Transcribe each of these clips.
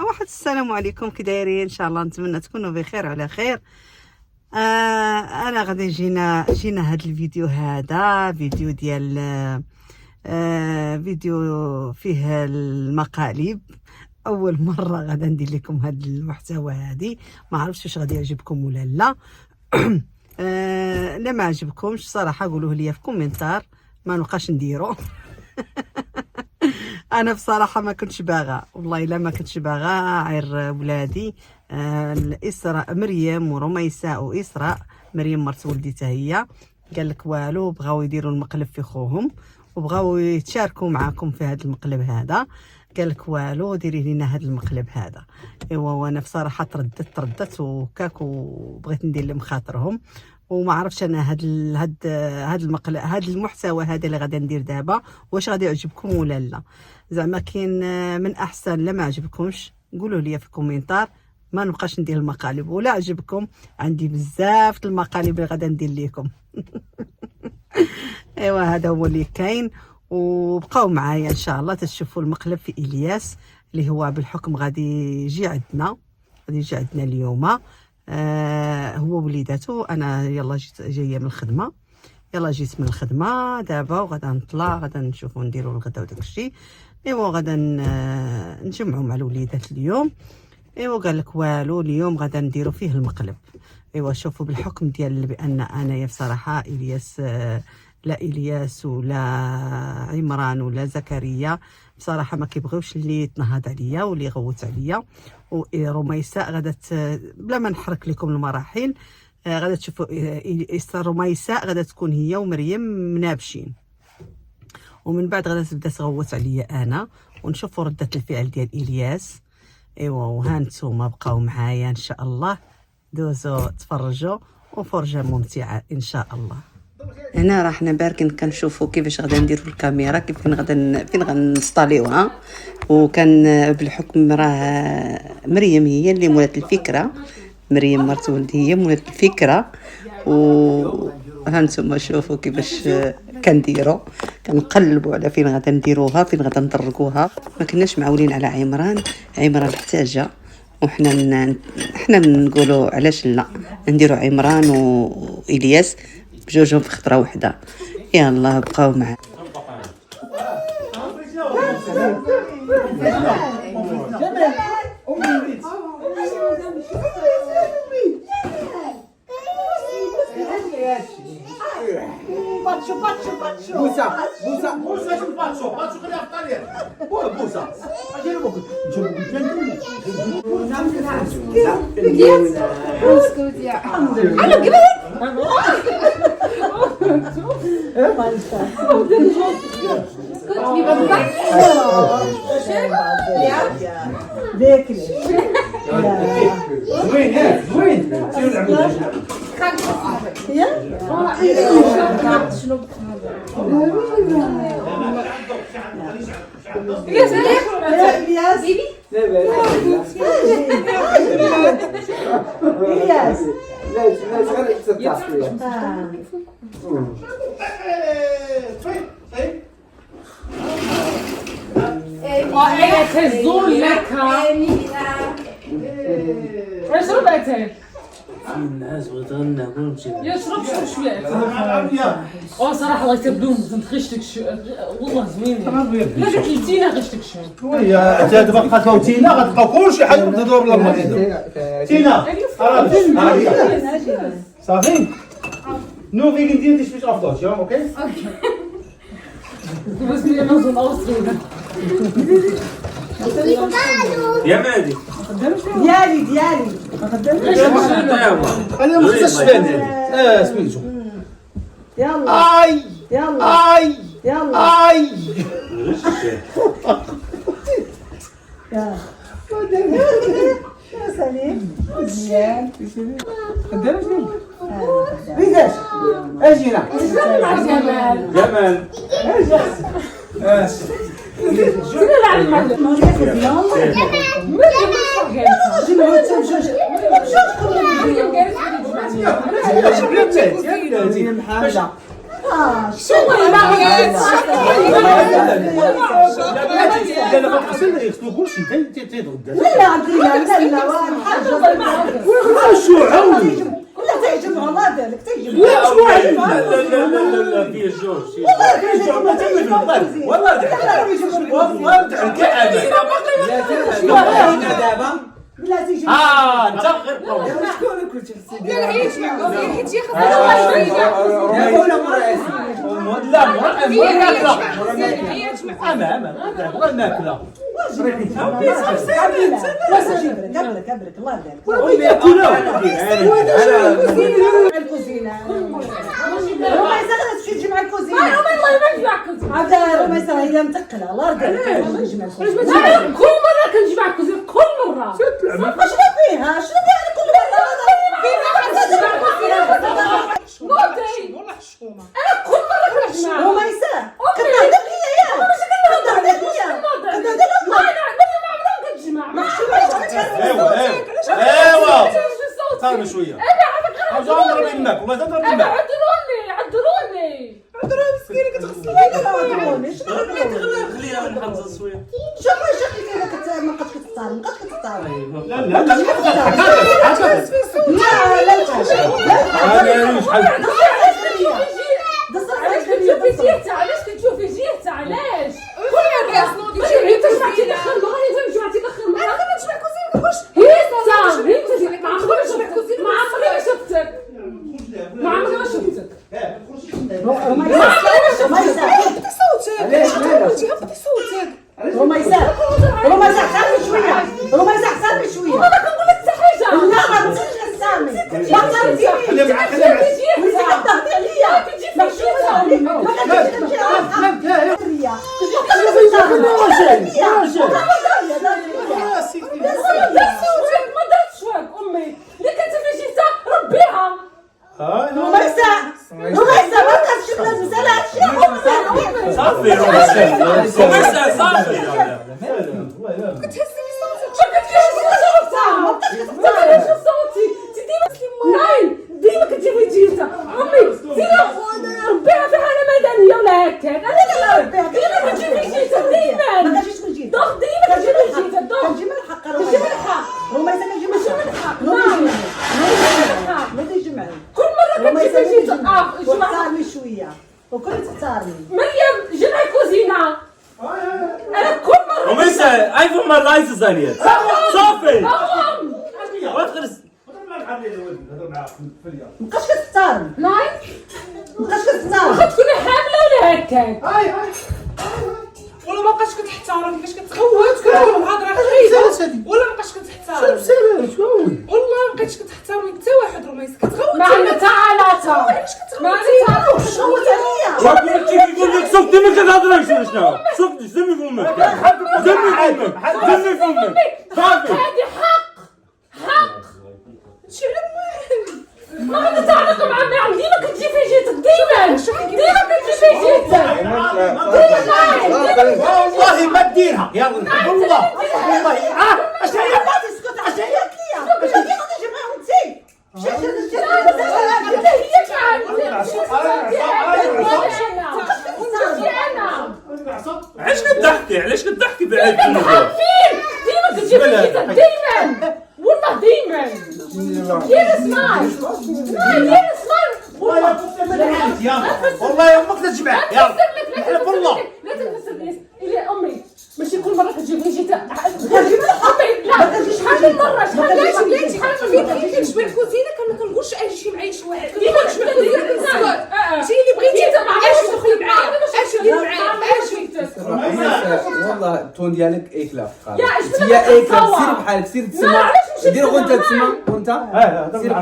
واحد السلام عليكم، كي دايرين؟ ان شاء الله نتمنى تكونوا بخير وعلى خير. انا غادي جينا هذا الفيديو، هذا فيديو ديال فيديو فيه المقالب. اول مره غادي ندير لكم هذا المحتوى هذه، ما عرفتش واش غادي يعجبكم ولا لا. لا ما عجبكمش صراحه قولوه لي في كومنتار، ما نبقاش نديرو. انا بصراحه ما كنتش باغا، والله الا ما كنتش باغا عير ولادي الاسراء مريم ورميساء واسراء. مريم مرت ولدي حتى هي قال لك والو، بغاو يديروا المقلب في خوهم وبغاو يتشاركوا معاكم في هذا المقلب هذا. قال لك والو ديري لينا هذا المقلب هذا. ايوا وانا بصراحه ترددت وكاك وبغيت ندير لهم خاطرهم، وما عرفتش انا هاد المقلب، هاد المحتوى هذا اللي غادي ندير دابا واش غادي يعجبكم ولا لا. زعما كاين من احسن، لا ما عجبكمش قولوا لي في الكومنتار، ما نبقاش ندير المقالب. ولا عجبكم عندي بزاف المقالب اللي غادي ندير لكم. ايوا هذا هو اللي كاين، وبقاو معايا ان شاء الله تشوفوا المقلب في الياس اللي هو بالحكم غادي يجي عندنا اليوم. هو وليداتو. انا يلا جايه من الخدمه، جيت من الخدمه دابا وغادا نطلع، غادا نشوفوا نديروا الغدا وداك الشيء. ايوا غادا نجمعوا مع الوليدات اليوم. ايوا قال لك والو اليوم غادا نديروا فيه المقلب. ايوا شوفوا بالحكم ديال بان انايا بصراحه الياس، لا الياس ولا عمران ولا زكريا بصراحه ما كيبغيوش اللي يتنهض عليا واللي يغوت عليا. ورميساء غادا بلا ما نحرك لكم المراحل، غادا تشوفوا رميساء غادا تكون هي ومريم منابشين، ومن بعد غادا تبدا تغوت عليا انا، ونشوفوا رده الفعل ديال الياس. ايوا وها نتوما بقاو معايا ان شاء الله، دوزو تفرجوا وفرجه ممتعه ان شاء الله. هنا راه حنا باركين كنشوفوا كيفاش غادا نديروا الكاميرا، كيف فين غنسطاليوها. وكان بالحكم راه مريم هي اللي مولات الفكره، مريم مرت ولدي هي مولات الفكره. ها نتوما شوفوا كيفاش كنديروا، كنقلبوا على فين غادا نديروها، فين غادا ندركوها. ما كناش معولين على عمران احتاجه، وحنا نقولوا علاش لا نديروا عمران والياس بجوجهم في خطره واحده. يلا بقاو معايا. Patrz, Busa, خليها في طالية. بوسا. أجل بوكو. تهزون لك اشرب اتاي الناس بغيت ناكل يشرب شويه. صراحه الله يتبدون غشتك والله زوين. هذيك التينه غشتك شويه. هي تبقى كوتينا غتلقاو كلشي حاجه تدور لما تينا صافي. نو فيك ندير ديش باش افضل شو اوكي. بس لي نوصل اوصل يا مادي ديالي انا ما خصش فين سميتو. يلا اي يلا اي يلا اي يا سليم مزيان. قدام شنو بيداش اجينا جمال شنو العلم لا قصير يكتبوا كل شيء تيتغدى لا عندنا لا شو عاودي لا تيجمعوا الله ذلك تيجمعوا لا لا في جورج والله والله دابا لا تيجمعوا انت غير لا كبرك الله يبارك الكوزينه ما يصير تجي مع الكوزينه هذا ما يصير هي متقله الله يرضى كل مرة كنجمع كوزين كل مرة شنو فيها شنو فيها كل مره نوتي أنا كل مرة كنجمع وما يصير كتهضر ليا يا كتهضر ليا كتهضر ايوا صار شويه اضرب يمك والله تضرب يمك عذروني مسكينه كتغسل خليها من حمزه شويه شوف كيف ما قدش كتطار ما قدش كتطار لا لا لا كتشوفي جيتها علاش كتشوفي جيتها علاش كل الناس نوضي انت جمعتي دخل مرة انت جمعتي دخل مرة انا كنت نجمع كوزين كلش انت ما عمري ما شفتك ما عمري ما شفتك رميسة سامي شوية رميسة سامي شوية انا كنقول لك حتى حاجة لا ما تنسيش سامي ما تنسيش ما درتش واك امي اللي كتفي جيتها ربيها رميسة ما تنسيش المسألة صافي صافي ديما كتجيبي جيتها امي ديما ربيها فيها انا مدنيه ولا هكاك انا لا ربيها ديما كتجيبي جيتها ديما ما كنجيش من جيتها ديما كتجيبي جيتها كنجي من الحق كتجي من الحق رميسة كنجي من الحق ما تيجي معي كل مره كتجيبي جيتها وتختارني شوية وكل تختارني مريم جمع كوزينه انا كل مره ومسا ايفون ما لايز زانيه صافي وخرس مابقاش كتختارني ناي مابقاش كتختارني واخا تكوني حامله ولا هكاك ولا ما بقاش كتحتارم كيفاش كتخوت كتقول مهضره خايبه ولا ما بقاش كتحتارم والله ما بقيتش كتحتارمي حتى واحد رميس كتغوت معنا تعالى علاش كتغوت شغوت عليا وقلت يقول لك صوت ما كتهضرش شنو صوت زمي فمك زمي فمك صافي هذه حق ما غادي تعرض مع ديما كتجي في جيتك ديما كتجي في جيتك والله ما ديرها يلا والله اش هي تسكت عشان هي كيا باش كي غادي نجمعهم انتي علاش كتضحكي بعيد ديما كتجي في جيتك ديما والله ديما دير اسمعي والله امك تجمع يلا والله لا تنفسر الناس الى امي ماشي كل مره كتجيب لي جيت امي لا شحال من مره شحال من كنجمع الكوزينه كنقولش اجي معايا شي واحد ديما نجمع الكوزينه انت اللي بغيتي اجي تدخلي معايا والله التون ديالك ايكلا يا اش هي ايكلا سير بحالك سير تسمع دير وانت تسمع وانت سير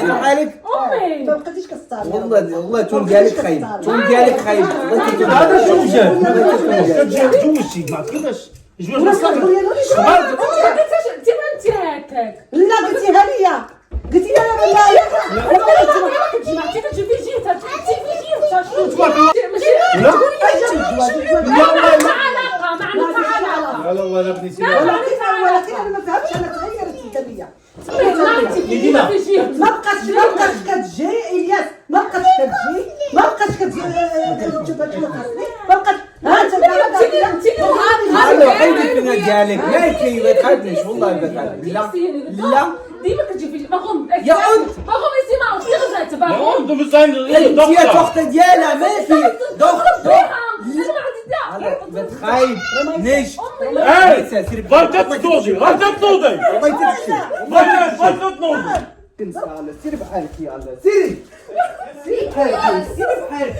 بحالك امي ما بقيتيش كتختارني والله التون ديالك خايب التون ديالك خايب هذا شو جاب جوجتي ما كيفاش جوج تقولي لي ديما انت هكاك لا قلتيها ليا قلتي لي انا والله كتجيبي جيتها شنو تبارك علاقه معنا لا والله لا بنيتي ولكن انا ما فهمتش انا تغيرت الدنيا ديما في جهة ما بقاش كتجي الياس، ما بقاش كتجي، ما بقاش كتشوف هادشي اللي خاصني، ما بقاش ها انت هذا وحيد البنات ديالك ما كيبغيش والله ما لا لا ديما كتجي في باغهم يا أنت. باغهم يسمعوا في غزات باغهم انتم مستعين هي تخت ديالها ما في ضغط بتخايب نيش غلطت نوضي غلطت نوضي غلطت نوضي سيري بحالك يا الله سيري سيري بحالك سيري بحالك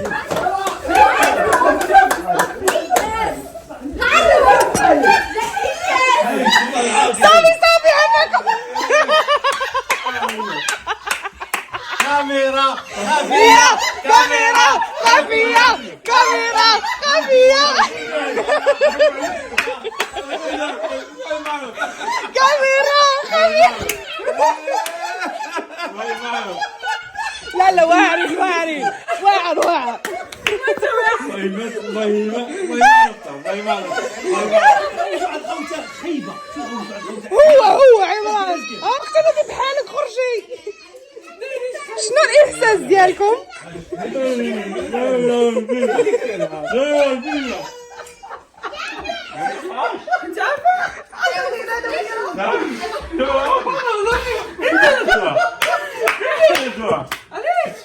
كاميرا خفية كاميرا خفية كاميرا خفية كاميرا خفية لا لا واعر واعر واعر واعر هو عمران اقتنعت بحالك خرجي. شنو الاحساس ديالكم؟ علاش؟